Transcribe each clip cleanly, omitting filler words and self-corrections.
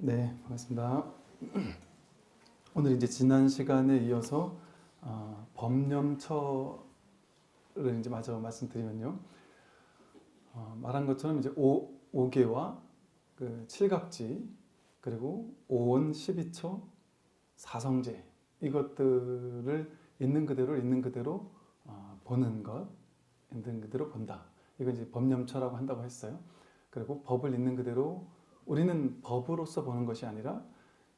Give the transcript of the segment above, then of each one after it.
네, 반갑습니다. 오늘 이제 지난 시간에 이어서 법념처를 이제 마저 말씀드리면요. 말한 것처럼 이제 오개와 그 칠각지 그리고 오원 12처 사성제 이것들을 있는 그대로 보는 것, 있는 그대로 본다. 이거 이제 법념처라고 한다고 했어요. 그리고 법을 있는 그대로 우리는 법으로서 보는 것이 아니라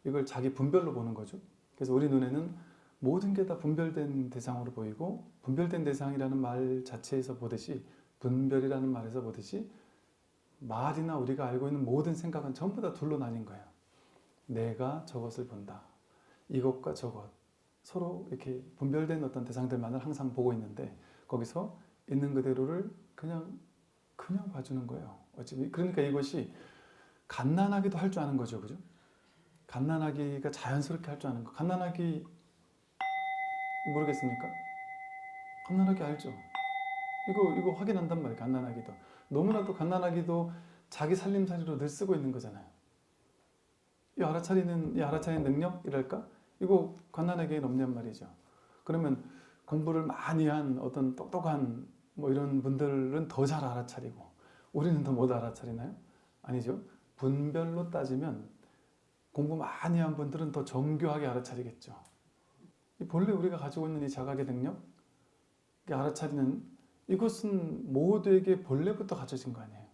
이걸 자기 분별로 보는 거죠. 그래서 우리 눈에는 모든 게 다 분별된 대상으로 보이고, 분별된 대상이라는 말 자체에서 보듯이, 분별이라는 말에서 보듯이 말이나 우리가 알고 있는 모든 생각은 전부 다 둘로 나뉜 거예요. 내가 저것을 본다. 이것과 저것 서로 이렇게 분별된 어떤 대상들만을 항상 보고 있는데, 거기서 있는 그대로를 그냥 봐주는 거예요. 어차피 그러니까 이것이 갓난아기도 할 줄 아는 거죠, 그죠? 갓난아기가 자연스럽게 할 줄 아는 거. 갓난아기 모르겠습니까? 갓난아기 알죠? 이거 확인한단 말이에요. 갓난아기도 너무나도 갓난아기도 자기 살림살이로 늘 쓰고 있는 거잖아요. 이 알아차리는 능력이랄까? 이거 갓난아기에는 없냔 말이죠. 그러면 공부를 많이 한 어떤 똑똑한 뭐 이런 분들은 더 잘 알아차리고 우리는 더 못 알아차리나요? 아니죠. 분별로 따지면 공부 많이 한 분들은 더 정교하게 알아차리겠죠. 본래 우리가 가지고 있는 이 자각의 능력, 알아차리는 이것은 모두에게 본래부터 가져진 거 아니에요.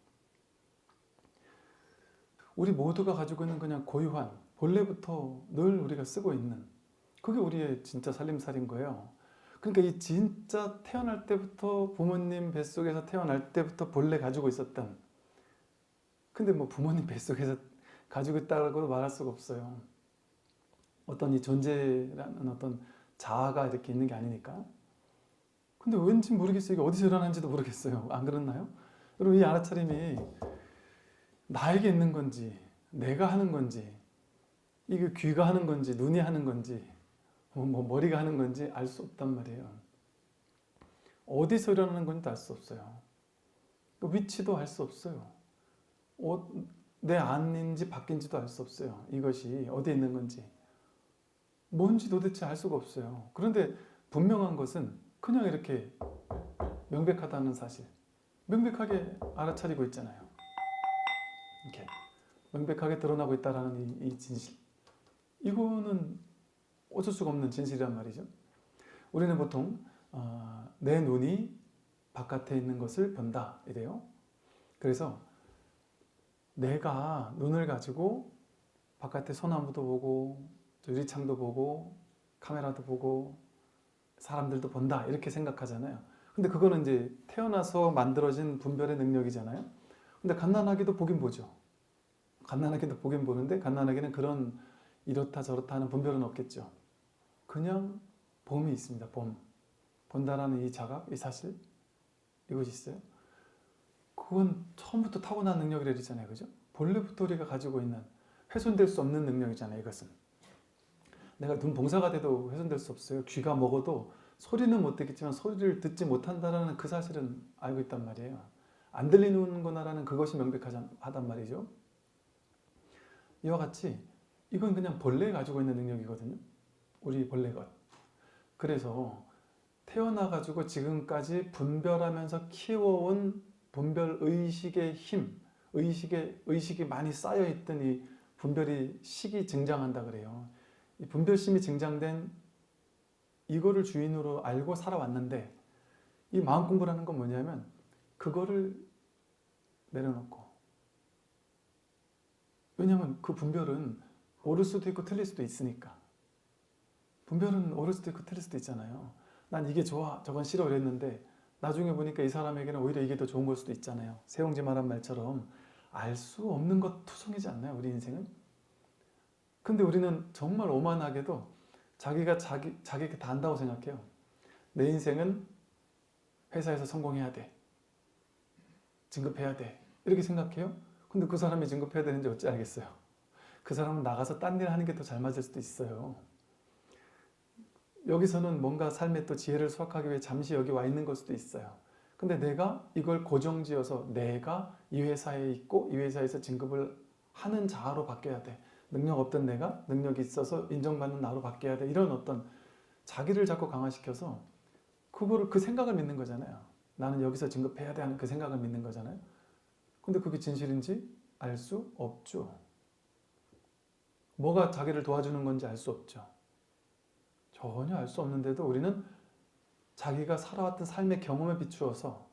우리 모두가 가지고 있는 그냥 고유한 본래부터 늘 우리가 쓰고 있는 그게 우리의 진짜 살림살인 거예요. 그러니까 이 진짜 태어날 때부터 부모님 뱃속에서 태어날 때부터 본래 가지고 있었던, 근데 뭐 부모님 뱃속에서 가지고 있다고 말할 수가 없어요. 어떤 이 존재라는 어떤 자아가 이렇게 있는 게 아니니까. 근데 왠지 모르겠어요. 이게 어디서 일어나는지도 모르겠어요. 안 그렇나요? 여러분, 이 알아차림이 나에게 있는 건지 내가 하는 건지 이게 귀가 하는 건지 눈이 하는 건지 뭐 머리가 하는 건지 알 수 없단 말이에요. 어디서 일어나는 건지도 알 수 없어요. 위치도 알 수 없어요. 내 안인지 밖인지도 알 수 없어요. 이것이 어디에 있는 건지 뭔지 도대체 알 수가 없어요. 그런데 분명한 것은 그냥 이렇게 명백하다는 사실, 명백하게 알아차리고 있잖아요. 이렇게 명백하게 드러나고 있다는 이 진실, 이거는 어쩔 수가 없는 진실이란 말이죠. 우리는 보통 내 눈이 바깥에 있는 것을 본다 이래요. 그래서 내가 눈을 가지고 바깥에 소나무도 보고 유리창도 보고 카메라도 보고 사람들도 본다 이렇게 생각하잖아요. 근데 그거는 이제 태어나서 만들어진 분별의 능력이잖아요. 근데 갓난아기도 보긴 보죠. 갓난아기도 보긴 보는데 갓난아기는 그런 이렇다 저렇다 하는 분별은 없겠죠. 그냥 봄이 있습니다. 본다라는 이 자각, 이 사실, 이것이 있어요. 그건 처음부터 타고난 능력이라 그랬잖아요. 그죠? 본래부터 우리가 가지고 있는 훼손될 수 없는 능력이잖아요. 이것은 내가 눈 봉사가 돼도 훼손될 수 없어요. 귀가 먹어도 소리는 못 듣겠지만 소리를 듣지 못한다는 그 사실은 알고 있단 말이에요. 안 들리는 거나라는 그것이 명백하단 말이죠. 이와 같이 이건 그냥 본래 가지고 있는 능력이거든요. 우리 본래 것. 그래서 태어나가지고 지금까지 분별하면서 키워온 분별 의식의 힘, 의식이 많이 쌓여있던 이 분별이 식이 증장한다 그래요. 이 분별심이 증장된 이거를 주인으로 알고 살아왔는데, 이 마음 공부라는 건 뭐냐면 그거를 내려놓고, 왜냐하면 그 분별은 옳을 수도 있고 틀릴 수도 있으니까. 분별은 옳을 수도 있고 틀릴 수도 있잖아요. 난 이게 좋아, 저건 싫어 이랬는데 나중에 보니까 이 사람에게는 오히려 이게 더 좋은 걸 수도 있잖아요. 세용지 말한 말처럼 알 수 없는 것 투성이지 않나요? 우리 인생은? 근데 우리는 정말 오만하게도 자기가 자기에게 다 안다고 생각해요. 내 인생은 회사에서 성공해야 돼, 진급해야 돼, 이렇게 생각해요. 근데 그 사람이 진급해야 되는지 어찌 알겠어요? 그 사람은 나가서 딴 일 하는 게 더 잘 맞을 수도 있어요. 여기서는 뭔가 삶의 또 지혜를 수확하기 위해 잠시 여기 와 있는 걸 수도 있어요. 근데 내가 이걸 고정지어서 내가 이 회사에 있고 이 회사에서 진급을 하는 자아로 바뀌어야 돼, 능력 없던 내가 능력이 있어서 인정받는 나로 바뀌어야 돼. 이런 어떤 자기를 자꾸 강화시켜서 그 생각을 믿는 거잖아요. 나는 여기서 진급해야 돼 하는 그 생각을 믿는 거잖아요. 근데 그게 진실인지 알 수 없죠. 뭐가 자기를 도와주는 건지 알 수 없죠. 전혀 알 수 없는데도 우리는 자기가 살아왔던 삶의 경험에 비추어서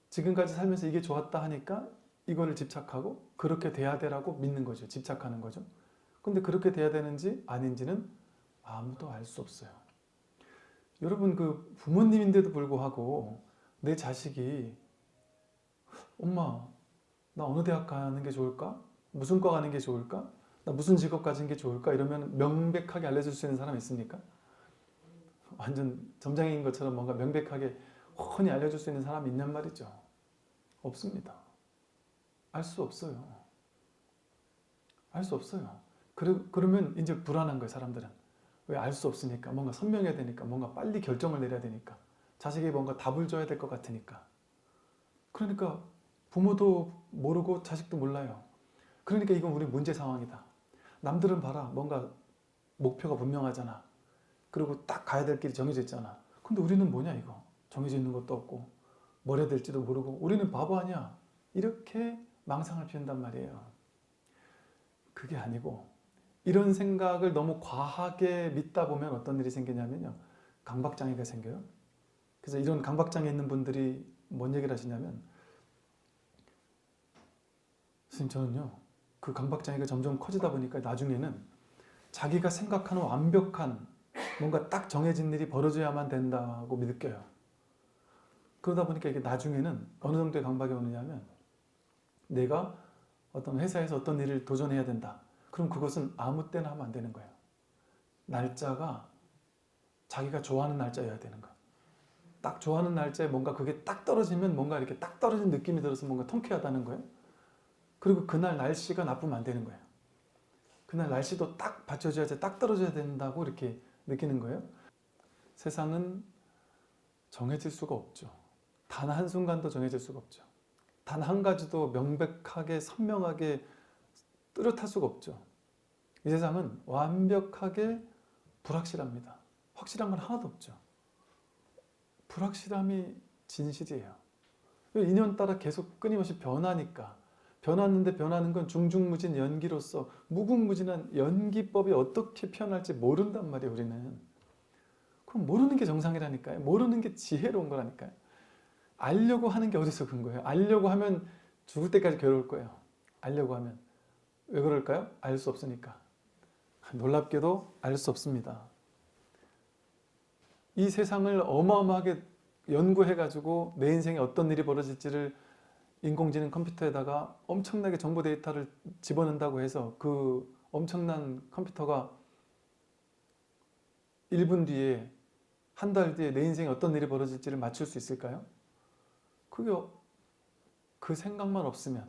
지금까지 살면서 이게 좋았다 하니까 이거를 집착하고 그렇게 돼야 되라고 믿는 거죠. 집착하는 거죠. 근데 그렇게 돼야 되는지 아닌지는 아무도 알 수 없어요. 여러분, 그 부모님인데도 불구하고 내 자식이 엄마, 나 어느 대학 가는 게 좋을까? 무슨 과 가는 게 좋을까? 나 무슨 직업 가진 게 좋을까? 이러면 명백하게 알려줄 수 있는 사람 있습니까? 완전 점장인 것처럼 뭔가 명백하게 훤히 알려줄 수 있는 사람이 있냔 말이죠. 없습니다. 알 수 없어요. 알 수 없어요. 그러면 이제 불안한 거예요, 사람들은. 왜 알 수 없으니까. 뭔가 선명해야 되니까. 뭔가 빨리 결정을 내려야 되니까. 자식이 뭔가 답을 줘야 될 것 같으니까. 그러니까 부모도 모르고 자식도 몰라요. 그러니까 이건 우리 문제 상황이다. 남들은 봐라. 뭔가 목표가 분명하잖아. 그리고 딱 가야 될 길이 정해져 있잖아. 근데 우리는 뭐냐 이거. 정해져 있는 것도 없고 뭘 해야 될지도 모르고 우리는 바보 아니야. 이렇게 망상을 피운단 말이에요. 그게 아니고 이런 생각을 너무 과하게 믿다 보면 어떤 일이 생기냐면요. 강박장애가 생겨요. 그래서 이런 강박장애 있는 분들이 뭔 얘기를 하시냐면 선생님 저는요. 그 강박장애가 점점 커지다 보니까 나중에는 자기가 생각하는 완벽한 뭔가 딱 정해진 일이 벌어져야만 된다고 느껴요. 그러다 보니까 이게 나중에는 어느 정도의 강박이 오느냐면 내가 어떤 회사에서 어떤 일을 도전해야 된다. 그럼 그것은 아무 때나 하면 안 되는 거예요. 날짜가 자기가 좋아하는 날짜여야 되는 거예요. 딱 좋아하는 날짜에 뭔가 그게 딱 떨어지면 뭔가 이렇게 딱 떨어진 느낌이 들어서 뭔가 통쾌하다는 거예요. 그리고 그날 날씨가 나쁘면 안 되는 거예요. 그날 날씨도 딱 받쳐줘야지 딱 떨어져야 된다고 이렇게 느끼는 거예요. 세상은 정해질 수가 없죠. 단 한순간도 정해질 수가 없죠. 단 한 가지도 명백하게 선명하게 뚜렷할 수가 없죠. 이 세상은 완벽하게 불확실합니다. 확실한 건 하나도 없죠. 불확실함이 진실이에요. 인연 따라 계속 끊임없이 변하니까 변하는데 변하는 건 중중무진 연기로서 무궁무진한 연기법이 어떻게 표현할지 모른단 말이에요. 우리는. 그럼 모르는 게 정상이라니까요. 모르는 게 지혜로운 거라니까요. 알려고 하는 게 어디서 근 거예요. 알려고 하면 죽을 때까지 괴로울 거예요. 알려고 하면. 왜 그럴까요? 알 수 없으니까. 놀랍게도 알 수 없습니다. 이 세상을 어마어마하게 연구해가지고 내 인생에 어떤 일이 벌어질지를 인공지능 컴퓨터에다가 엄청나게 정보 데이터를 집어넣는다고 해서 그 엄청난 컴퓨터가 1분 뒤에 한 달 뒤에 내 인생에 어떤 일이 벌어질지를 맞출 수 있을까요? 그게 그 생각만 없으면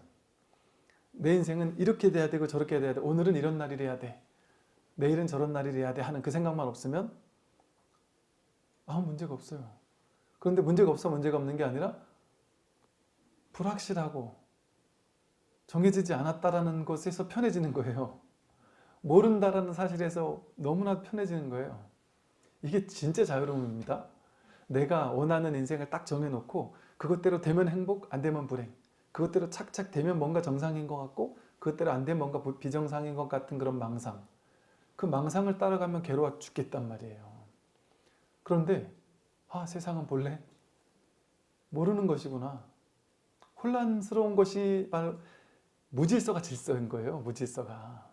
내 인생은 이렇게 돼야 되고 저렇게 돼야 돼. 오늘은 이런 날이래야 돼. 내일은 저런 날이래야 돼 하는 그 생각만 없으면 아무 문제가 없어요. 그런데 문제가 없어 문제가 없는 게 아니라 불확실하고 정해지지 않았다라는 것에서 편해지는 거예요. 모른다라는 사실에서 너무나 편해지는 거예요. 이게 진짜 자유로움입니다. 내가 원하는 인생을 딱 정해놓고 그것대로 되면 행복, 안 되면 불행. 그것대로 착착 되면 뭔가 정상인 것 같고 그것대로 안 되면 뭔가 비정상인 것 같은 그런 망상. 그 망상을 따라가면 괴로워 죽겠단 말이에요. 그런데 세상은 본래 모르는 것이구나. 혼란스러운 것이 바로 무질서가 질서인 거예요. 무질서가.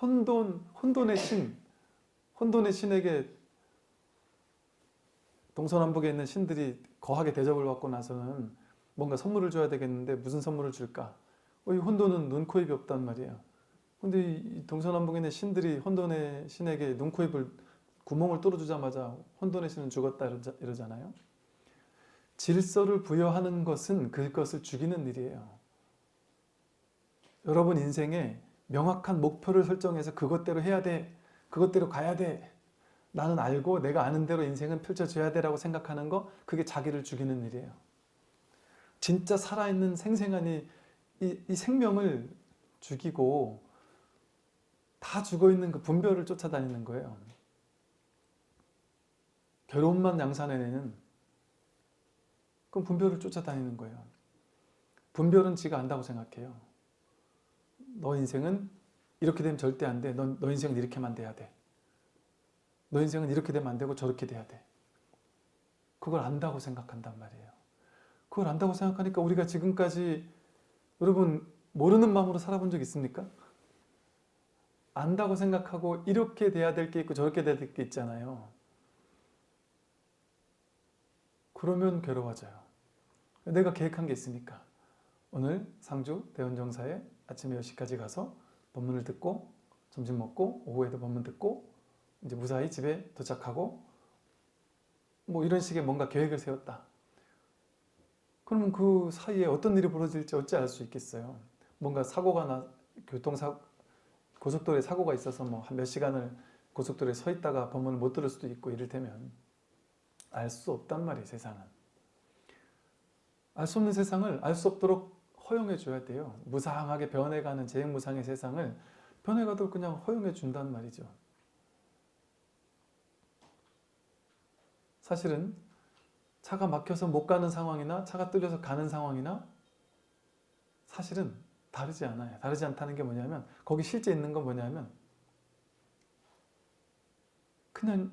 혼돈의 신, 혼돈의 신에게 동서남북에 있는 신들이 거하게 대접을 받고 나서는 뭔가 선물을 줘야 되겠는데 무슨 선물을 줄까? 이 혼돈은 눈, 코, 입이 없단 말이에요. 근데 이 동서남북에 있는 신들이 혼돈의 신에게 눈, 코, 입을 구멍을 뚫어주자마자 혼돈의 신은 죽었다 이러잖아요. 질서를 부여하는 것은 그것을 죽이는 일이에요. 여러분 인생에 명확한 목표를 설정해서 그것대로 해야 돼. 그것대로 가야 돼. 나는 알고 내가 아는 대로 인생은 펼쳐져야 돼라고 생각하는 거 그게 자기를 죽이는 일이에요. 진짜 살아있는 생생한 이 생명을 죽이고 다 죽어있는 그 분별을 쫓아다니는 거예요. 괴로움만 양산해내는 그건 분별을 쫓아다니는 거예요. 분별은 지가 안다고 생각해요. 너 인생은 이렇게 되면 절대 안 돼. 너 인생은 이렇게만 돼야 돼. 너 인생은 이렇게 되면 안 되고 저렇게 돼야 돼. 그걸 안다고 생각한단 말이에요. 그걸 안다고 생각하니까 우리가 지금까지 여러분 모르는 마음으로 살아본 적 있습니까? 안다고 생각하고 이렇게 돼야 될 게 있고 저렇게 돼야 될 게 있잖아요. 그러면 괴로워져요. 내가 계획한 게 있으니까 오늘 상주 대원정사에 아침에 10시까지 가서 법문을 듣고 점심 먹고 오후에도 법문 듣고 이제 무사히 집에 도착하고 뭐 이런 식의 뭔가 계획을 세웠다. 그러면 그 사이에 어떤 일이 벌어질지 어찌 알 수 있겠어요. 뭔가 사고가 나 고속도로에 사고가 있어서 뭐 한 몇 시간을 고속도로에 서 있다가 법문을 못 들을 수도 있고 이를테면 알 수 없단 말이에요. 세상은. 알 수 없는 세상을 알 수 없도록 허용해 줘야 돼요. 무상하게 변해가는 재행무상의 세상을 변해가도록 그냥 허용해 준단 말이죠. 사실은 차가 막혀서 못 가는 상황이나 차가 뚫려서 가는 상황이나 사실은 다르지 않아요. 다르지 않다는 게 뭐냐면 거기 실제 있는 건 뭐냐면 그냥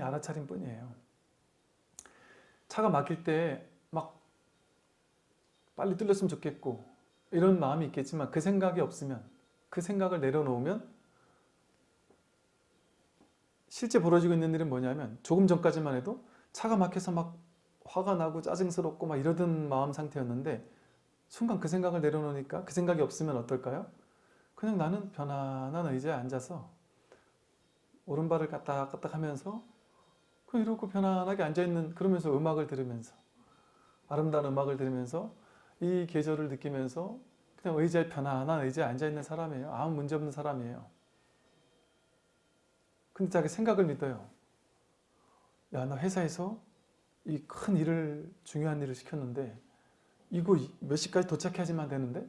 알아차림 뿐이에요. 차가 막힐 때 막 빨리 뚫렸으면 좋겠고 이런 마음이 있겠지만 그 생각이 없으면 그 생각을 내려놓으면 실제 벌어지고 있는 일은 뭐냐면 조금 전까지만 해도 차가 막혀서 막 화가 나고 짜증스럽고 막 이러던 마음 상태였는데 순간 그 생각을 내려놓으니까 그 생각이 없으면 어떨까요? 그냥 나는 편안한 의자에 앉아서 오른발을 까딱까딱 하면서 그냥 이러고 편안하게 앉아있는 그러면서 음악을 들으면서 아름다운 음악을 들으면서 이 계절을 느끼면서 그냥 의자에 편안한 의자에 앉아있는 사람이에요. 아무 문제 없는 사람이에요. 근데 자기 생각을 믿어요. 야, 나 회사에서 이 큰 일을 중요한 일을 시켰는데 이거 몇 시까지 도착해야지만 되는데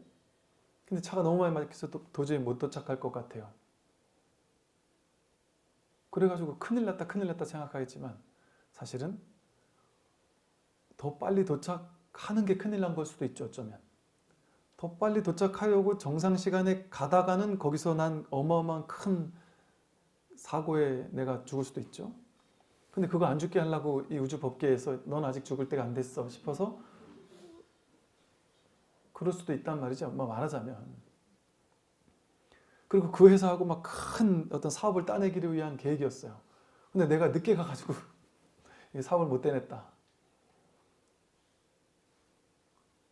근데 차가 너무 많이 막혀서 도저히 못 도착할 것 같아요. 그래가지고 큰일 났다 생각하겠지만 사실은 더 빨리 도착하는 게 큰일 난 걸 수도 있죠. 어쩌면 더 빨리 도착하려고 정상 시간에 가다가는 거기서 난 어마어마한 큰 사고에 내가 죽을 수도 있죠. 근데 그거 안 죽게 하려고 이 우주 법계에서 넌 아직 죽을 때가 안 됐어 싶어서 그럴 수도 있단 말이죠. 뭐 말하자면. 그리고 그 회사하고 막 큰 어떤 사업을 따내기를 위한 계획이었어요. 근데 내가 늦게 가가지고 이 사업을 못 떼냈다.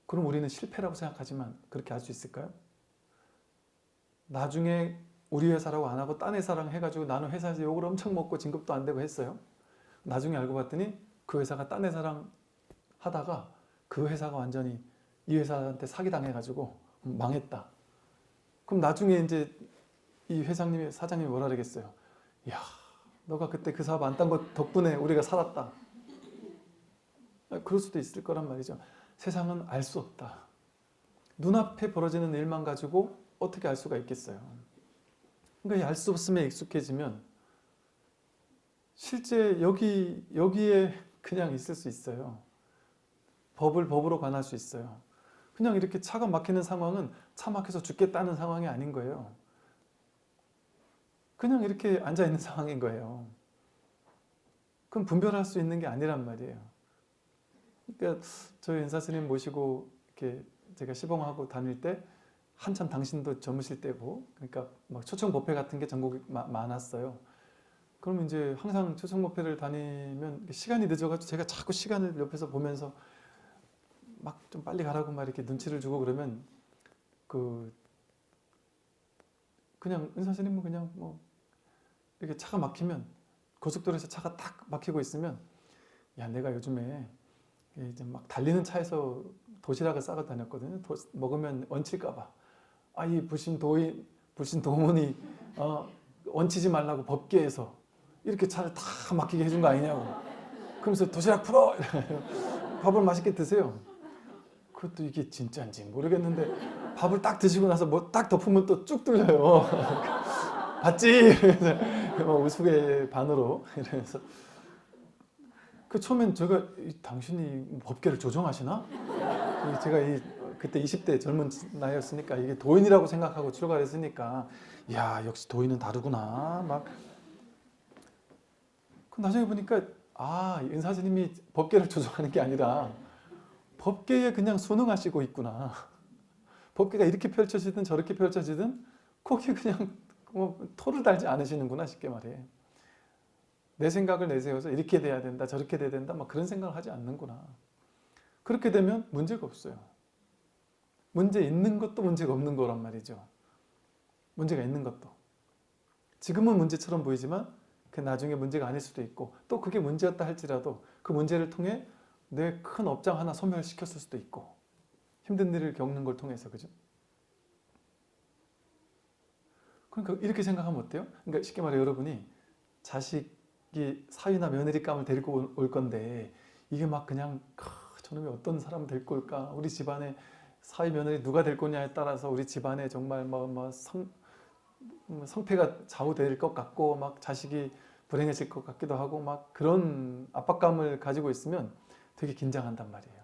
그럼 우리는 실패라고 생각하지만 그렇게 할 수 있을까요? 나중에 우리 회사라고 안 하고 딴 회사랑 해가지고 나는 회사에서 욕을 엄청 먹고 진급도 안 되고 했어요. 나중에 알고 봤더니 그 회사가 딴 회사랑 하다가 그 회사가 완전히 이 회사한테 사기당해가지고 망했다. 그럼 나중에 이제 이 회장님이 사장님이 뭐라 그러겠어요? 야, 너가 그때 그 사업 안 딴 것 덕분에 우리가 살았다. 그럴 수도 있을 거란 말이죠. 세상은 알 수 없다. 눈앞에 벌어지는 일만 가지고 어떻게 알 수가 있겠어요? 그러니까 알 수 없음에 익숙해지면 실제 여기에 그냥 있을 수 있어요. 법을 법으로 관할 수 있어요. 그냥 이렇게 차가 막히는 상황은 차 막혀서 죽겠다는 상황이 아닌 거예요. 그냥 이렇게 앉아있는 상황인 거예요. 그럼 분별할 수 있는 게 아니란 말이에요. 그러니까 저희 은사스님 모시고 이렇게 제가 시봉하고 다닐 때 한참 당신도 젊으실 때고 그러니까 막 초청법회 같은 게 전국에 많았어요. 그러면 이제 항상 초청법회를 다니면 시간이 늦어가지고 제가 자꾸 시간을 옆에서 보면서 막 좀 빨리 가라고 막 이렇게 눈치를 주고 그러면 그냥 은사스님은 그냥 뭐 이렇게 차가 막히면 고속도로에서 차가 딱 막히고 있으면 야 내가 요즘에 이제 막 달리는 차에서 도시락을 싸고 다녔거든요. 먹으면 얹힐까봐. 아 이 불신 도문이 얹히지 말라고 법계에서 이렇게 차를 다 막히게 해준 거 아니냐고. 그러면서 도시락 풀어! 밥을 맛있게 드세요. 그것도 이게 진짜인지 모르겠는데 밥을 딱 드시고 나서 뭐 딱 덮으면 또 쭉 뚫려요. 봤지? 이러면서 막 우스개 반으로 이러면서 그 처음엔 제가 당신이 법계를 조정하시나? 제가 그때 20대 젊은 나이였으니까 이게 도인이라고 생각하고 출가했으니까 야 역시 도인은 다르구나 막 나중에 보니까 은사스님이 법계를 조정하는 게 아니라 법계에 그냥 순응하시고 있구나. 법계가 이렇게 펼쳐지든 저렇게 펼쳐지든 거기에 그냥 뭐 토를 달지 않으시는구나 쉽게 말해. 내 생각을 내세워서 이렇게 돼야 된다 저렇게 돼야 된다 막 그런 생각을 하지 않는구나. 그렇게 되면 문제가 없어요. 문제 있는 것도 문제가 없는 거란 말이죠. 문제가 있는 것도. 지금은 문제처럼 보이지만 그 나중에 문제가 아닐 수도 있고 또 그게 문제였다 할지라도 그 문제를 통해 내 큰 업장 하나 소멸시켰을 수도 있고 힘든 일을 겪는 걸 통해서 그죠? 그러니까 이렇게 생각하면 어때요? 그러니까 쉽게 말해 여러분이 자식이 사위나 며느리감을 데리고 올 건데 이게 막 그냥 저놈이 어떤 사람 될 걸까? 우리 집안에 사위 며느리 누가 될 거냐에 따라서 우리 집안에 정말 성패가 좌우될 것 같고 막 자식이 불행해질 것 같기도 하고 막 그런 압박감을 가지고 있으면 되게 긴장한단 말이에요.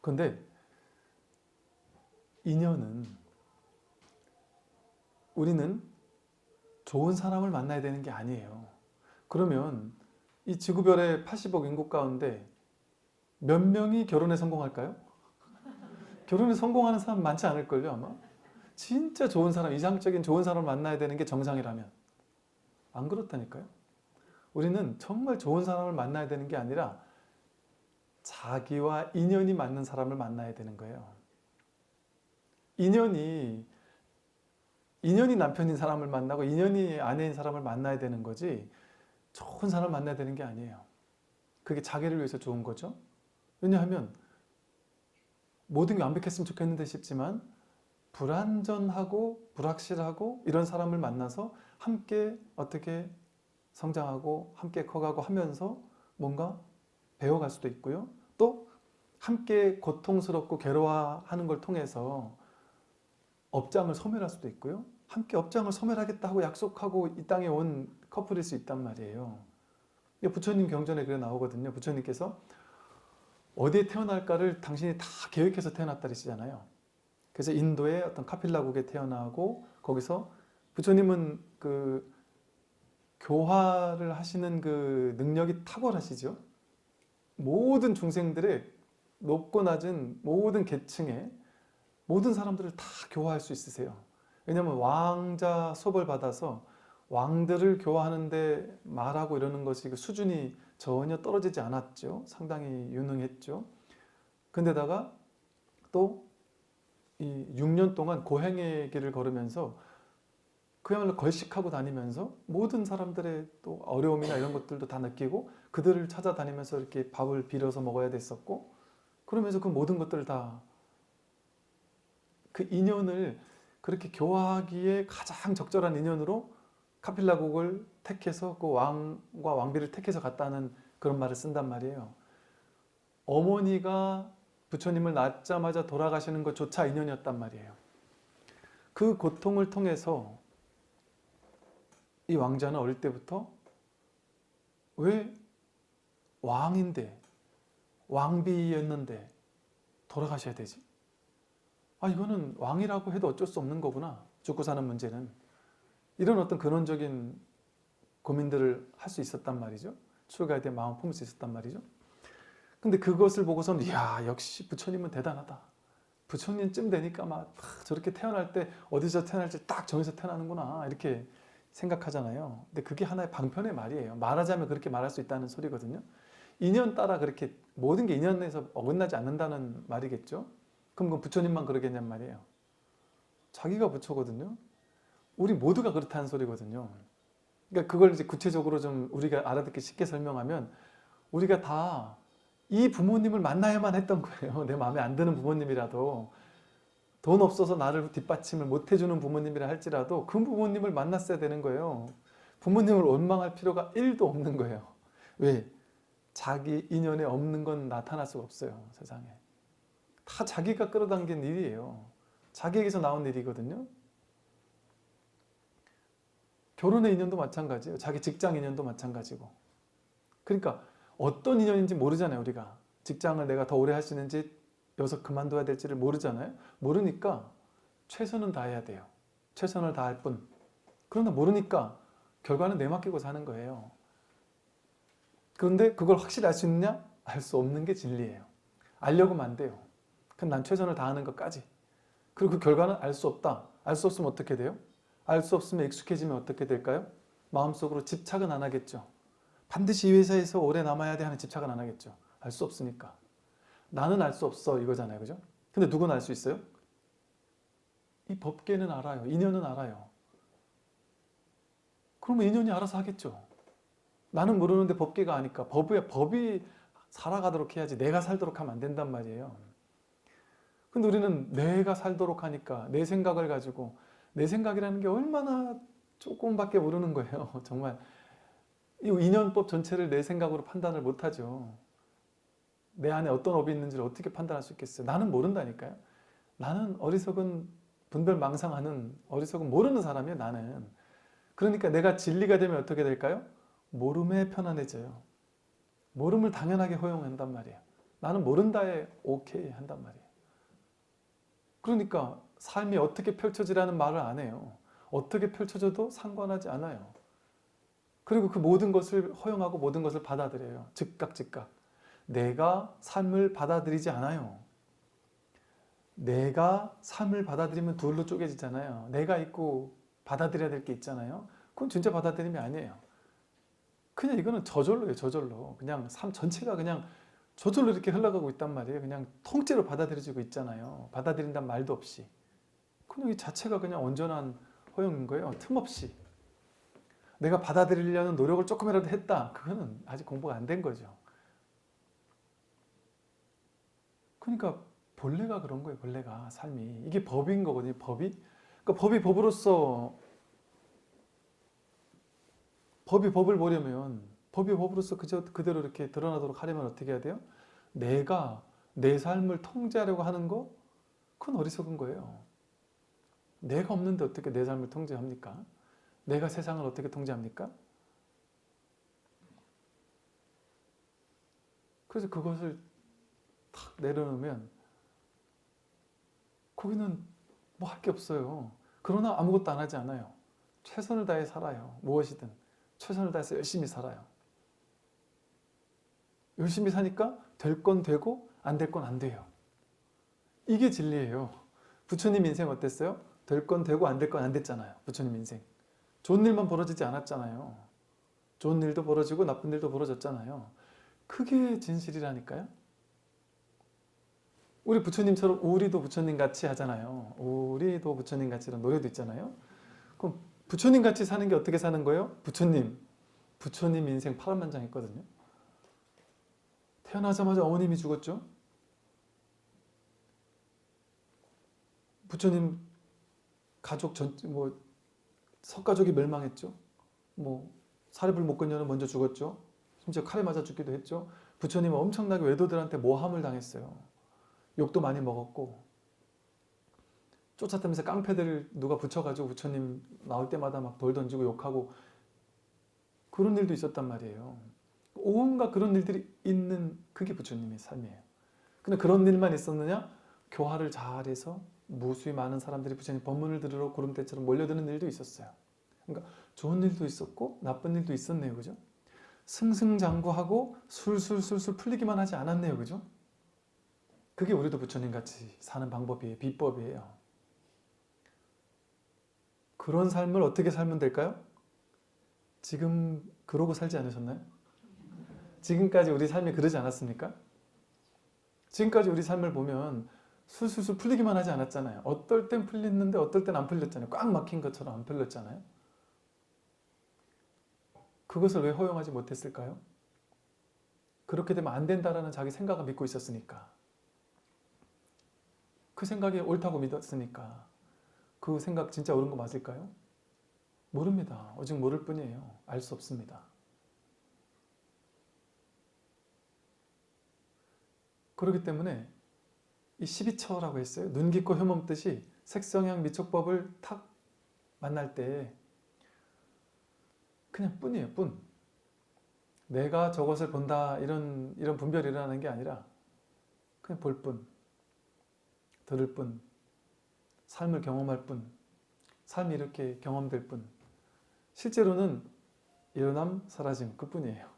그런데 인연은 우리는 좋은 사람을 만나야 되는 게 아니에요. 그러면 이 지구별의 80억 인구 가운데 몇 명이 결혼에 성공할까요? 결혼에 성공하는 사람 많지 않을걸요 아마? 진짜 좋은 사람, 이상적인 좋은 사람을 만나야 되는 게 정상이라면 안 그렇다니까요. 우리는 정말 좋은 사람을 만나야 되는 게 아니라 자기와 인연이 맞는 사람을 만나야 되는 거예요. 인연이 남편인 사람을 만나고 인연이 아내인 사람을 만나야 되는 거지 좋은 사람을 만나야 되는 게 아니에요. 그게 자기를 위해서 좋은 거죠. 왜냐하면 모든 게 완벽했으면 좋겠는데 싶지만 불완전하고 불확실하고 이런 사람을 만나서 함께 어떻게 성장하고 함께 커가고 하면서 뭔가 배워갈 수도 있고요. 또 함께 고통스럽고 괴로워하는 걸 통해서 업장을 소멸할 수도 있고요. 함께 업장을 소멸하겠다고 약속하고 이 땅에 온 커플일 수 있단 말이에요. 부처님 경전에 그래 나오거든요. 부처님께서 어디에 태어날까를 당신이 다 계획해서 태어났다 그러시잖아요. 그래서 인도의 어떤 카필라국에 태어나고 거기서 부처님은 그 교화를 하시는 그 능력이 탁월하시죠. 모든 중생들의 높고 낮은 모든 계층의 모든 사람들을 다 교화할 수 있으세요. 왜냐하면 왕자 수업을 받아서 왕들을 교화하는데 말하고 이러는 것이 그 수준이 전혀 떨어지지 않았죠. 상당히 유능했죠. 근데다가 또 이 6년 동안 고행의 길을 걸으면서 그야말로 걸식하고 다니면서 모든 사람들의 또 어려움이나 이런 것들도 다 느끼고 그들을 찾아다니면서 이렇게 밥을 빌어서 먹어야 됐었고 그러면서 그 모든 것들을 다 그 인연을 그렇게 교화하기에 가장 적절한 인연으로 카필라국을 택해서 그 왕과 왕비를 택해서 갔다는 그런 말을 쓴단 말이에요. 어머니가 부처님을 낳자마자 돌아가시는 것조차 인연이었단 말이에요. 그 고통을 통해서 이 왕자는 어릴 때부터 왜 왕인데 왕비였는데 돌아가셔야 되지? 이거는 왕이라고 해도 어쩔 수 없는 거구나. 죽고 사는 문제는. 이런 어떤 근원적인 고민들을 할 수 있었단 말이죠. 출가에 대한 마음을 품을 수 있었단 말이죠. 근데 그것을 보고서는 이야 역시 부처님은 대단하다. 부처님쯤 되니까 막 저렇게 태어날 때 어디서 태어날지 딱 정해서 태어나는구나 이렇게 생각하잖아요. 근데 그게 하나의 방편의 말이에요. 말하자면 그렇게 말할 수 있다는 소리거든요. 인연 따라 그렇게 모든 게 인연에서 어긋나지 않는다는 말이겠죠. 그럼 그 부처님만 그러겠냔 말이에요. 자기가 부처거든요. 우리 모두가 그렇다는 소리거든요. 그러니까 그걸 이제 구체적으로 좀 우리가 알아듣기 쉽게 설명하면 우리가 다 이 부모님을 만나야만 했던 거예요. 내 마음에 안 드는 부모님이라도 돈 없어서 나를 뒷받침을 못 해주는 부모님이라 할지라도 그 부모님을 만났어야 되는 거예요. 부모님을 원망할 필요가 1도 없는 거예요. 왜? 자기 인연에 없는 건 나타날 수가 없어요. 세상에. 다 자기가 끌어당긴 일이에요. 자기에게서 나온 일이거든요. 결혼의 인연도 마찬가지예요. 자기 직장 인연도 마찬가지고. 그러니까 어떤 인연인지 모르잖아요. 우리가 직장을 내가 더 오래 할 수 있는지 여기서 그만둬야 될지를 모르잖아요. 모르니까 최선은 다해야 돼요. 최선을 다할 뿐. 그러나 모르니까 결과는 내맡기고 사는 거예요. 그런데 그걸 확실히 알 수 있느냐? 알 수 없는 게 진리예요. 알려고 하면 안 돼요. 그럼 난 최선을 다하는 것까지. 그리고 그 결과는 알 수 없다. 알 수 없으면 어떻게 돼요? 알 수 없으면 익숙해지면 어떻게 될까요? 마음속으로 집착은 안 하겠죠. 반드시 이 회사에서 오래 남아야 돼 하는 집착은 안 하겠죠. 알 수 없으니까. 나는 알 수 없어 이거잖아요. 그죠? 근데 누구는 알 수 있어요? 이 법계는 알아요. 인연은 알아요. 그러면 인연이 알아서 하겠죠. 나는 모르는데 법계가 아니까 법이 살아가도록 해야지 내가 살도록 하면 안 된단 말이에요. 근데 우리는 내가 살도록 하니까 내 생각을 가지고 내 생각이라는 게 얼마나 조금밖에 모르는 거예요. 정말 이 인연법 전체를 내 생각으로 판단을 못하죠. 내 안에 어떤 업이 있는지를 어떻게 판단할 수 있겠어요. 나는 모른다니까요. 나는 어리석은 분별망상하는 어리석은 모르는 사람이에요. 나는. 그러니까 내가 진리가 되면 어떻게 될까요? 모름에 편안해져요. 모름을 당연하게 허용한단 말이에요. 나는 모른다에 오케이 한단 말이에요. 그러니까 삶이 어떻게 펼쳐지라는 말을 안 해요. 어떻게 펼쳐져도 상관하지 않아요. 그리고 그 모든 것을 허용하고 모든 것을 받아들여요. 즉각. 내가 삶을 받아들이지 않아요. 내가 삶을 받아들이면 둘로 쪼개지잖아요. 내가 있고 받아들여야 될 게 있잖아요. 그건 진짜 받아들임이 아니에요. 그냥 이거는 저절로예요. 저절로. 그냥 삶 전체가 그냥 저절로 이렇게 흘러가고 있단 말이에요. 그냥 통째로 받아들여지고 있잖아요. 받아들인다는 말도 없이. 그냥 이 자체가 그냥 온전한 허용인 거예요. 틈없이. 내가 받아들이려는 노력을 조금이라도 했다. 그거는 아직 공부가 안 된 거죠. 그러니까 본래가 그런 거예요. 본래가 삶이. 이게 법인 거거든요. 법이. 그러니까 법이 법으로서 법이 법을 보려면 법이 법으로서 그대로 이렇게 드러나도록 하려면 어떻게 해야 돼요? 내가 내 삶을 통제하려고 하는 거 그건 어리석은 거예요. 내가 없는데 어떻게 내 삶을 통제합니까? 내가 세상을 어떻게 통제합니까? 그래서 그것을 탁 내려놓으면 거기는 뭐 할 게 없어요. 그러나 아무것도 안 하지 않아요. 최선을 다해 살아요. 무엇이든 최선을 다해서 열심히 살아요. 열심히 사니까 될 건 되고 안 될 건 안 돼요. 이게 진리예요. 부처님 인생 어땠어요? 될 건 되고 안 될 건 안 됐잖아요. 부처님 인생. 좋은 일만 벌어지지 않았잖아요. 좋은 일도 벌어지고 나쁜 일도 벌어졌잖아요. 그게 진실이라니까요. 우리 부처님처럼 우리도 부처님 같이 하잖아요. 우리도 부처님 같이 이런 노래도 있잖아요. 그럼 부처님 같이 사는 게 어떻게 사는 거예요? 부처님 인생 파란만장했거든요. 태어나자마자 어머님이 죽었죠. 부처님 가족 석가족이 멸망했죠. 사리불목건녀는 먼저 죽었죠. 심지어 칼에 맞아 죽기도 했죠. 부처님은 엄청나게 외도들한테 모함을 당했어요. 욕도 많이 먹었고 쫓아다니면서 깡패들 누가 붙여가지고 부처님 나올 때마다 막 돌 던지고 욕하고 그런 일도 있었단 말이에요. 온갖 그런 일들이 있는 그게 부처님의 삶이에요. 근데 그런 일만 있었느냐? 교화를 잘해서 무수히 많은 사람들이 부처님 법문을 들으러 구름대처럼 몰려드는 일도 있었어요. 그러니까 좋은 일도 있었고 나쁜 일도 있었네요. 그죠? 승승장구하고 술술술술 풀리기만 하지 않았네요. 그죠? 그게 우리도 부처님 같이 사는 방법이에요. 비법이에요. 그런 삶을 어떻게 살면 될까요? 지금 그러고 살지 않으셨나요? 지금까지 우리 삶이 그러지 않았습니까? 지금까지 우리 삶을 보면 술술술 풀리기만 하지 않았잖아요. 어떨 땐 풀렸는데 어떨 땐 안 풀렸잖아요. 꽉 막힌 것처럼 안 풀렸잖아요. 그것을 왜 허용하지 못했을까요? 그렇게 되면 안 된다라는 자기 생각을 믿고 있었으니까. 그 생각이 옳다고 믿었으니까. 그 생각 진짜 옳은 거 맞을까요? 모릅니다. 오직 모를 뿐이에요. 알 수 없습니다. 그렇기 때문에 이 12처라고 했어요. 눈 깊고 혐없듯이 색성향 미촉법을 탁 만날 때 그냥 뿐이에요. 뿐. 내가 저것을 본다 이런 분별이 일어나는 게 아니라 그냥 볼 뿐, 들을 뿐, 삶을 경험할 뿐, 삶이 이렇게 경험될 뿐. 실제로는 일어남, 사라짐 그뿐이에요.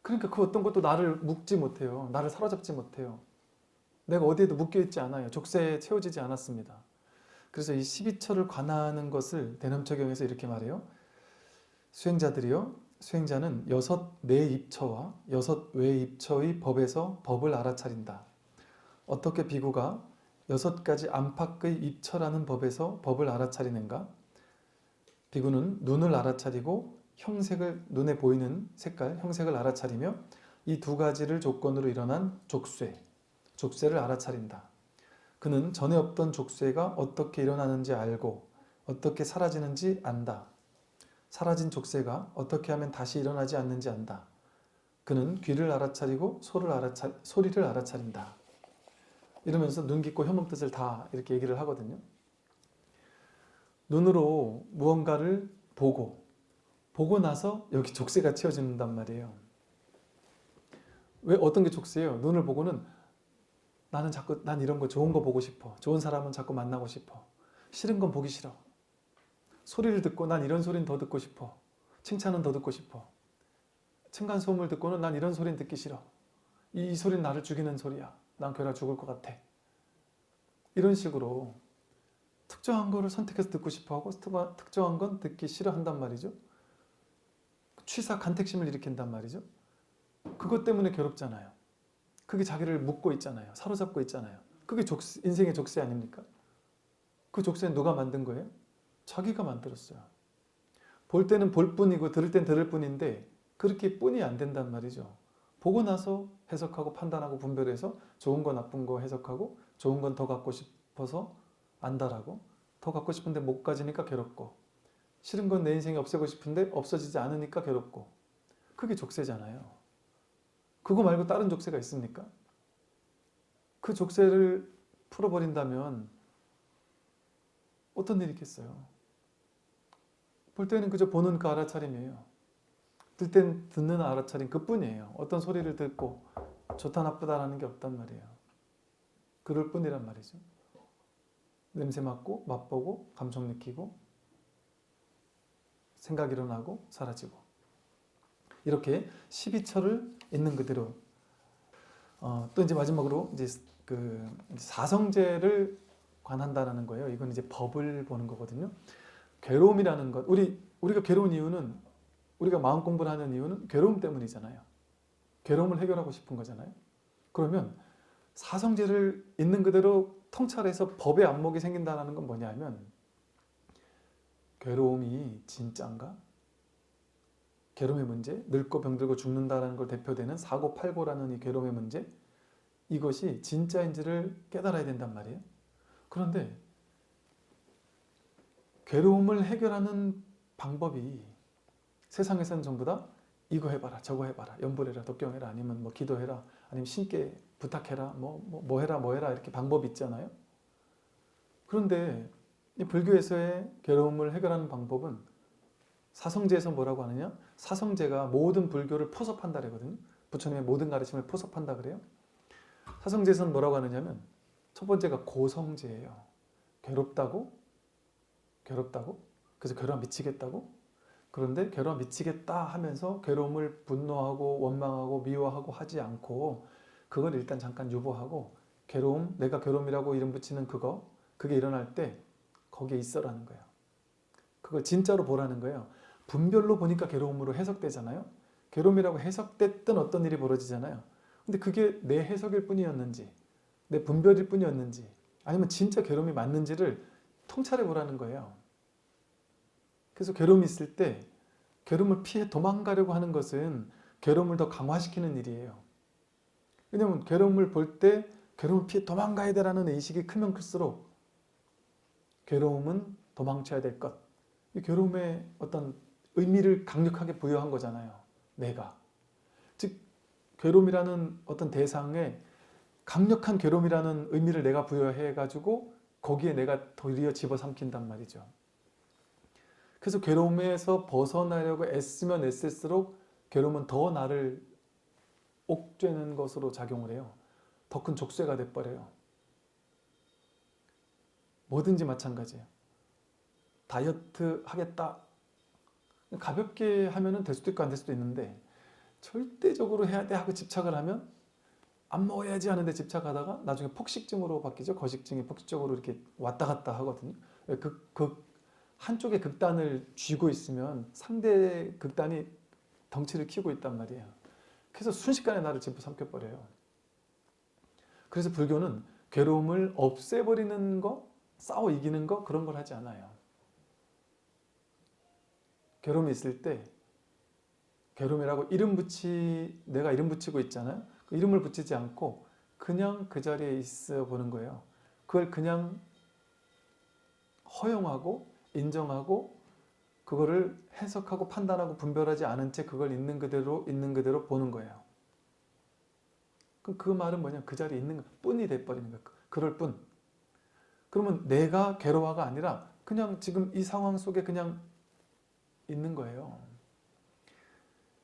그러니까 그 어떤 것도 나를 묶지 못해요. 나를 사로잡지 못해요. 내가 어디에도 묶여있지 않아요. 족쇄에 채워지지 않았습니다. 그래서 이 12처를 관하는 것을 대남처경에서 이렇게 말해요. 수행자는 6 내입처와 6 외입처의 법에서 법을 알아차린다. 어떻게 비구가 6가지 안팎의 입처라는 법에서 법을 알아차리는가? 비구는 눈을 알아차리고 형색을, 눈에 보이는 색깔, 형색을 알아차리며 이 2가지를 조건으로 일어난 족쇄를 알아차린다. 그는 전에 없던 족쇄가 어떻게 일어나는지 알고 어떻게 사라지는지 안다. 사라진 족쇄가 어떻게 하면 다시 일어나지 않는지 안다. 그는 귀를 알아차리고 소리를 알아차린다. 이러면서 눈 깊고 혀몸 뜻을 다 이렇게 얘기를 하거든요. 눈으로 무언가를 보고 나서 여기 족쇄가 채워진단 말이에요. 왜 어떤 게 족쇄예요? 눈을 보고는 난 이런 거 좋은 거 보고 싶어. 좋은 사람은 자꾸 만나고 싶어. 싫은 건 보기 싫어. 소리를 듣고 난 이런 소리는 더 듣고 싶어. 칭찬은 더 듣고 싶어. 층간소음을 듣고는 난 이런 소리는 듣기 싫어. 이 소리는 나를 죽이는 소리야. 난 괴라 죽을 것 같아. 이런 식으로 특정한 거를 선택해서 듣고 싶어하고 특정한 건 듣기 싫어한단 말이죠. 취사 간택심을 일으킨단 말이죠. 그것 때문에 괴롭잖아요. 그게 자기를 묶고 있잖아요. 사로잡고 있잖아요. 그게 인생의 족쇄 아닙니까? 그 족쇄는 누가 만든 거예요? 자기가 만들었어요. 볼 때는 볼 뿐이고 들을 땐 들을 뿐인데 그렇게 뿐이 안 된단 말이죠. 보고 나서 해석하고 판단하고 분별해서 좋은 거 나쁜 거 해석하고 좋은 건 더 갖고 싶어서 안다라고, 더 갖고 싶은데 못 가지니까 괴롭고, 싫은 건 내 인생에 없애고 싶은데 없어지지 않으니까 괴롭고. 그게 족쇄잖아요. 그거 말고 다른 족쇄가 있습니까? 그 족쇄를 풀어버린다면 어떤 일이 있겠어요? 볼 때는 그저 보는 그 알아차림이에요. 들 땐 듣는 알아차림 그뿐이에요. 어떤 소리를 듣고 좋다 나쁘다라는 게 없단 말이에요. 그럴 뿐이란 말이죠. 냄새 맡고 맛보고 감정 느끼고 생각 일어나고 사라지고, 이렇게 12처를 있는 그대로. 또 이제 마지막으로 이제 그 사성제를 관한다라는 거예요. 이건 이제 법을 보는 거거든요. 괴로움이라는 것, 우리가 괴로운 이유는, 우리가 마음 공부를 하는 이유는 괴로움 때문이잖아요. 괴로움을 해결하고 싶은 거잖아요. 그러면 사성제를 있는 그대로 통찰해서 법의 안목이 생긴다는 건 뭐냐면, 괴로움이 진짠가? 괴로움의 문제, 늙고 병들고 죽는다는 걸 대표되는 사고팔고라는 이 괴로움의 문제, 이것이 진짜인지를 깨달아야 된단 말이에요. 그런데 괴로움을 해결하는 방법이 세상에서는 전부 다 이거 해봐라 저거 해봐라, 염불해라 독경해라, 아니면 뭐 기도해라, 아니면 신께 부탁해라, 뭐 해라 이렇게 방법이 있잖아요. 그런데 이 불교에서의 괴로움을 해결하는 방법은, 사성제에서 뭐라고 하느냐, 사성제가 모든 불교를 포섭한다 그러거든요. 부처님의 모든 가르침을 포섭한다 그래요. 사성제에서는 뭐라고 하느냐면, 첫 번째가 고성제예요. 괴롭다고 그래서 괴로워 미치겠다고, 그런데 괴로워 미치겠다 하면서 괴로움을 분노하고 원망하고 미워하고 하지 않고, 그걸 일단 잠깐 유보하고, 괴로움, 내가 괴로움이라고 이름 붙이는 그게 일어날 때 거기에 있어라는 거예요. 그걸 진짜로 보라는 거예요. 분별로 보니까 괴로움으로 해석되잖아요. 괴로움이라고 해석됐던 어떤 일이 벌어지잖아요. 근데 그게 내 해석일 뿐이었는지, 내 분별일 뿐이었는지, 아니면 진짜 괴로움이 맞는지를 통찰해 보라는 거예요. 그래서 괴로움이 있을 때 괴로움을 피해 도망가려고 하는 것은 괴로움을 더 강화시키는 일이에요. 왜냐하면 괴로움을 볼 때 괴로움을 피해 도망가야 되라는 의식이 크면 클수록 괴로움은 도망쳐야 될 것, 이 괴로움의 어떤 의미를 강력하게 부여한 거잖아요. 내가. 즉 괴로움이라는 어떤 대상에 강력한 괴로움이라는 의미를 내가 부여해 가지고 거기에 내가 도리어 집어삼킨단 말이죠. 그래서 괴로움에서 벗어나려고 애쓰면 애쓸수록 괴로움은 더 나를 옥죄는 것으로 작용을 해요. 더 큰 족쇄가 돼버려요. 뭐든지 마찬가지예요. 다이어트 하겠다. 가볍게 하면 될 수도 있고 안 될 수도 있는데 절대적으로 해야 돼 하고 집착을 하면 안 먹어야지 하는데 집착하다가 나중에 폭식증으로 바뀌죠. 거식증이 폭식적으로 이렇게 왔다 갔다 하거든요. 한쪽의 극단을 쥐고 있으면 상대 극단이 덩치를 키우고 있단 말이에요. 그래서 순식간에 나를 집어삼켜버려요. 그래서 불교는 괴로움을 없애버리는 거, 싸워 이기는 거 그런 걸 하지 않아요. 괴로움이 있을 때 괴로움이라고 내가 이름 붙이고 있잖아요. 그 이름을 붙이지 않고 그냥 그 자리에 있어 보는 거예요. 그걸 그냥 허용하고 인정하고 그거를 해석하고 판단하고 분별하지 않은 채 그걸 있는 그대로 보는 거예요. 그럼 그 말은 뭐냐? 그 자리에 있는 것 뿐이 돼버리는 거예요. 그럴 뿐. 그러면 내가 괴로워가 아니라 그냥 지금 이 상황 속에 그냥 있는 거예요.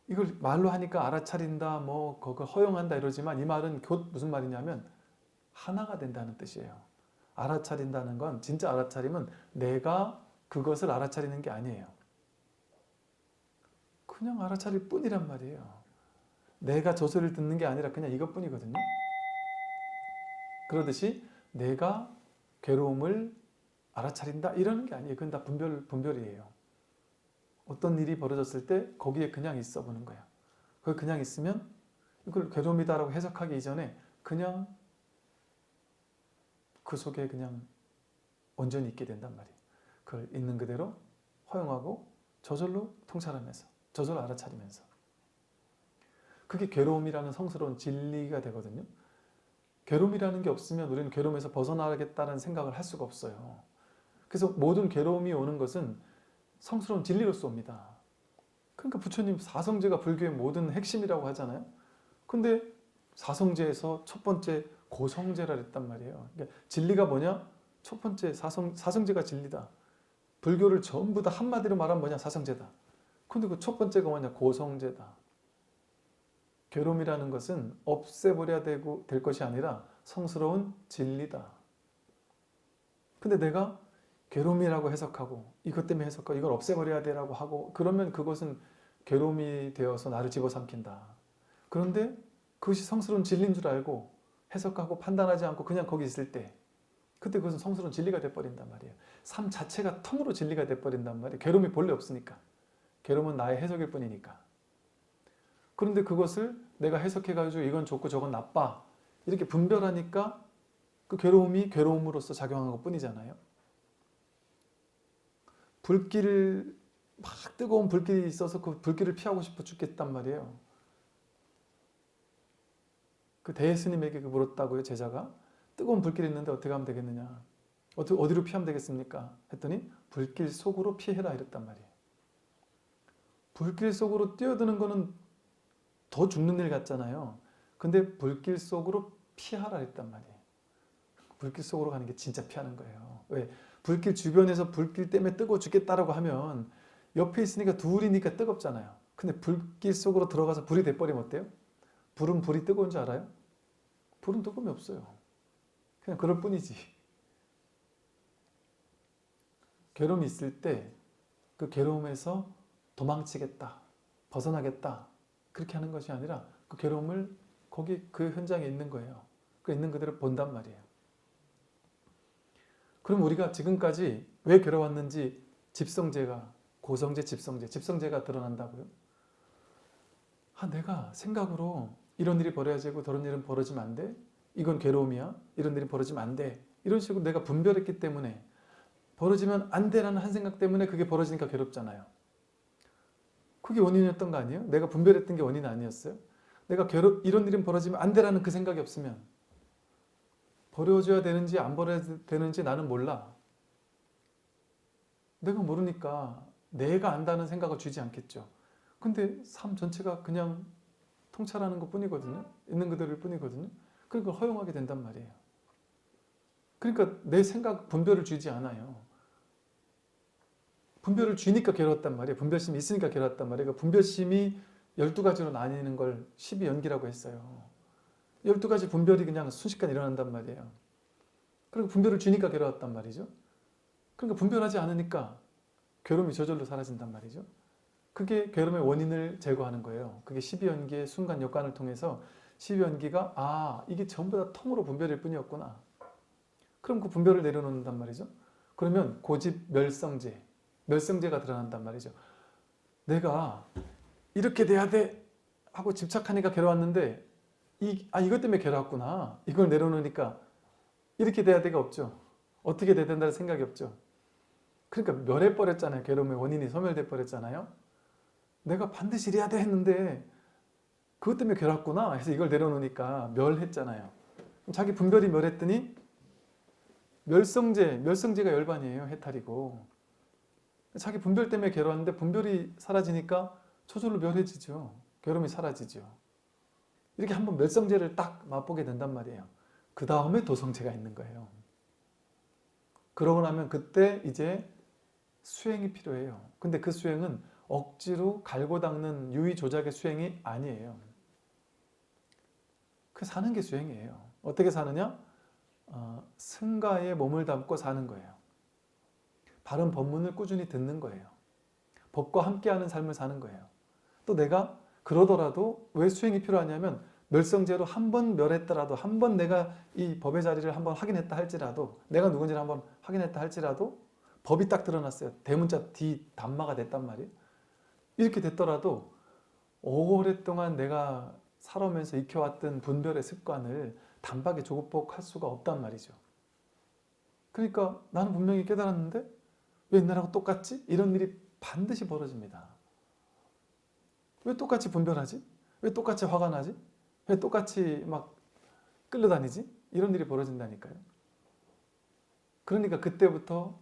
이걸 말로 하니까 알아차린다, 그걸 허용한다 이러지만 이 말은 곧 무슨 말이냐면 하나가 된다는 뜻이에요. 알아차린다는 건 진짜 알아차림은 내가 그것을 알아차리는 게 아니에요. 그냥 알아차릴 뿐이란 말이에요. 내가 저 소리를 듣는 게 아니라 그냥 이것뿐이거든요. 그러듯이 내가 괴로움을 알아차린다 이러는 게 아니에요. 그건 다 분별이에요. 어떤 일이 벌어졌을 때 거기에 그냥 있어 보는 거야. 거기 그냥 있으면 이걸 괴로움이다라고 해석하기 이전에 그냥 그 속에 그냥 온전히 있게 된단 말이에요. 그걸 있는 그대로 허용하고 저절로 통찰하면서 저절로 알아차리면서 그게 괴로움이라는 성스러운 진리가 되거든요. 괴로움이라는 게 없으면 우리는 괴로움에서 벗어나겠다는 생각을 할 수가 없어요. 그래서 모든 괴로움이 오는 것은 성스러운 진리로서 옵니다. 그러니까 부처님 사성제가 불교의 모든 핵심이라고 하잖아요. 근데 사성제에서 첫 번째 고성제라 그랬단 말이에요. 그러니까 진리가 뭐냐? 첫 번째 사성제가 진리다. 불교를 전부 다 한마디로 말하면 뭐냐? 사성제다. 근데 그 첫 번째가 뭐냐? 고성제다. 괴로움이라는 것은 없애버려야 될 것이 아니라 성스러운 진리다. 근데 내가 괴로움이라고 해석하고 이것 때문에 해석하고 이걸 없애버려야 되라고 하고 그러면 그것은 괴로움이 되어서 나를 집어삼킨다. 그런데 그것이 성스러운 진리인 줄 알고 해석하고 판단하지 않고 그냥 거기 있을 때 그때 그것은 성스러운 진리가 돼버린단 말이에요. 삶 자체가 통으로 진리가 돼버린단 말이에요. 괴로움이 본래 없으니까. 괴로움은 나의 해석일 뿐이니까. 그런데 그것을 내가 해석해가지고 이건 좋고 저건 나빠 이렇게 분별하니까 그 괴로움이 괴로움으로서 작용한 것 뿐이잖아요. 막 뜨거운 불길이 있어서 그 불길을 피하고 싶어 죽겠단 말이에요. 그 대스님에게 물었다고요, 제자가. 뜨거운 불길이 있는데 어떻게 하면 되겠느냐. 어디로 피하면 되겠습니까? 했더니 불길 속으로 피해라 이랬단 말이에요. 불길 속으로 뛰어드는 거는 더 죽는 일 같잖아요. 근데 불길 속으로 피하라 했단 말이에요. 불길 속으로 가는 게 진짜 피하는 거예요. 왜? 불길 주변에서 불길 때문에 뜨거워 죽겠다라고 하면 옆에 있으니까 둘이니까 뜨겁잖아요. 근데 불길 속으로 들어가서 불이 돼버리면 어때요? 불은 불이 뜨거운 줄 알아요? 불은 뜨거움이 없어요. 그냥 그럴 뿐이지. 괴로움이 있을 때 그 괴로움에서 도망치겠다, 벗어나겠다 그렇게 하는 것이 아니라 그 괴로움을 거기 그 현장에 있는 거예요. 그 있는 그대로 본단 말이에요. 그럼 우리가 지금까지 왜 괴로웠는지 집성제가 고성제, 집성제가 드러난다고요. 내가 생각으로 이런 일이 벌어지고 저런 일은 벌어지면 안 돼. 이건 괴로움이야. 이런 일이 벌어지면 안 돼. 이런 식으로 내가 분별했기 때문에 벌어지면 안 돼라는 한 생각 때문에 그게 벌어지니까 괴롭잖아요. 그게 원인이었던 거 아니에요? 내가 분별했던 게 원인 아니었어요? 내가 이런 일은 벌어지면 안 돼라는 그 생각이 없으면 버려져야 되는지 안 버려야 되는지 나는 몰라. 내가 모르니까 내가 안다는 생각을 주지 않겠죠. 근데 삶 전체가 그냥 통찰하는 것 뿐이거든요. 있는 그대로일 뿐이거든요. 그러니까 허용하게 된단 말이에요. 그러니까 내 생각 분별을 주지 않아요. 분별을 쥐니까 괴로웠단 말이에요. 분별심이 있으니까 괴로웠단 말이에요. 그러니까 분별심이 12가지로 나뉘는 걸 12연기라고 했어요. 12가지 분별이 그냥 순식간에 일어난단 말이에요. 그리고 분별을 쥐니까 괴로웠단 말이죠. 그러니까 분별하지 않으니까 괴로움이 저절로 사라진단 말이죠. 그게 괴로움의 원인을 제거하는 거예요. 그게 12연기의 순간 역관을 통해서 12연기가 이게 전부 다 통으로 분별일 뿐이었구나. 그럼 그 분별을 내려놓는단 말이죠. 그러면 고집 멸성제가 드러난단 말이죠. 내가 이렇게 돼야 돼 하고 집착하니까 괴로웠는데 이것 때문에 괴로웠구나. 이걸 내려놓으니까 이렇게 돼야 돼가 없죠. 어떻게 돼야 된다는 생각이 없죠. 그러니까 멸해버렸잖아요. 괴로움의 원인이 소멸돼 버렸잖아요. 내가 반드시 이래야 돼 했는데 그것 때문에 괴롭구나 해서 이걸 내려놓으니까 멸했잖아요. 자기 분별이 멸했더니 멸성제가 열반이에요. 해탈이고. 자기 분별 때문에 괴로웠는데 분별이 사라지니까 저절로 멸해지죠. 괴로움이 사라지죠. 이렇게 한번 멸성제를 딱 맛보게 된단 말이에요. 그 다음에 도성제가 있는 거예요. 그러고 나면 그때 이제 수행이 필요해요. 근데 그 수행은 억지로 갈고 닦는 유의 조작의 수행이 아니에요. 그 사는 게 수행이에요. 어떻게 사느냐? 승가에 몸을 담고 사는 거예요. 바른 법문을 꾸준히 듣는 거예요. 법과 함께하는 삶을 사는 거예요. 또 내가 그러더라도 왜 수행이 필요하냐면 멸성제로 한 번 멸했더라도 한 번 내가 이 법의 자리를 한번 확인했다 할지라도 내가 누군지를 한번 확인했다 할지라도 법이 딱 드러났어요. 대문자 D 단마가 됐단 말이에요. 이렇게 됐더라도 오랫동안 내가 살아오면서 익혀왔던 분별의 습관을 단박에 조급복할 수가 없단 말이죠. 그러니까 나는 분명히 깨달았는데 왜 옛날하고 똑같지? 이런 일이 반드시 벌어집니다. 왜 똑같이 분별하지? 왜 똑같이 화가 나지? 왜 똑같이 막 끌려다니지? 이런 일이 벌어진다니까요. 그러니까 그때부터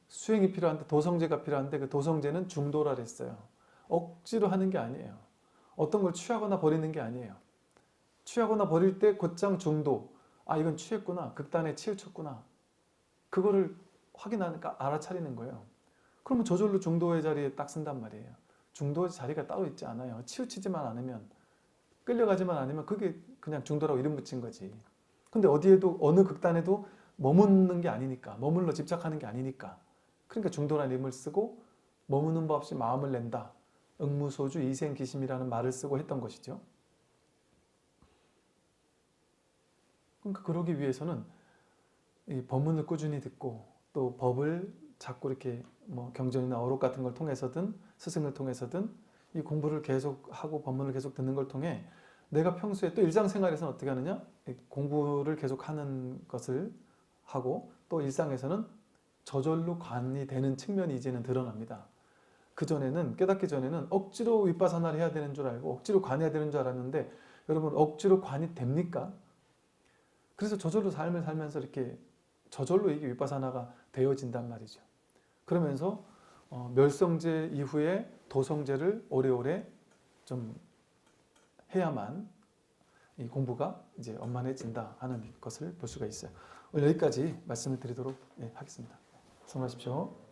수행이 필요한데 도성제가 필요한데 그 도성제는 중도라 그랬어요. 억지로 하는 게 아니에요. 어떤 걸 취하거나 버리는 게 아니에요. 취하거나 버릴 때 곧장 중도. 이건 취했구나. 극단에 치우쳤구나. 그거를 확인하니까 알아차리는 거예요. 그러면 저절로 중도의 자리에 딱 쓴단 말이에요. 중도의 자리가 따로 있지 않아요. 치우치지만 않으면, 끌려가지만 않으면 그게 그냥 중도라고 이름 붙인 거지. 근데 어디에도 어느 극단에도 머무는 게 아니니까, 머물러 집착하는 게 아니니까. 그러니까 중도라는 이름을 쓰고 머무는 법 없이 마음을 낸다. 응무소주 이생기심이라는 말을 쓰고 했던 것이죠. 그러니까 그러기 위해서는 이 법문을 꾸준히 듣고 또 법을 자꾸 이렇게 경전이나 어록 같은 걸 통해서든 스승을 통해서든 이 공부를 계속하고 법문을 계속 듣는 걸 통해 내가 평소에 또 일상생활에서는 어떻게 하느냐? 공부를 계속하는 것을 하고 또 일상에서는 저절로 관이 되는 측면이 이제는 드러납니다. 그전에는 깨닫기 전에는 억지로 윗바사나를 해야 되는 줄 알고 억지로 관해야 되는 줄 알았는데 여러분 억지로 관이 됩니까? 그래서 저절로 삶을 살면서 이렇게 저절로 이게 윗바사나가 되어진단 말이죠. 그러면서 멸성제 이후에 도성제를 오래오래 좀 해야만 이 공부가 이제 원만해진다 하는 것을 볼 수가 있어요. 오늘 여기까지 말씀을 드리도록 하겠습니다. 수고하십시오.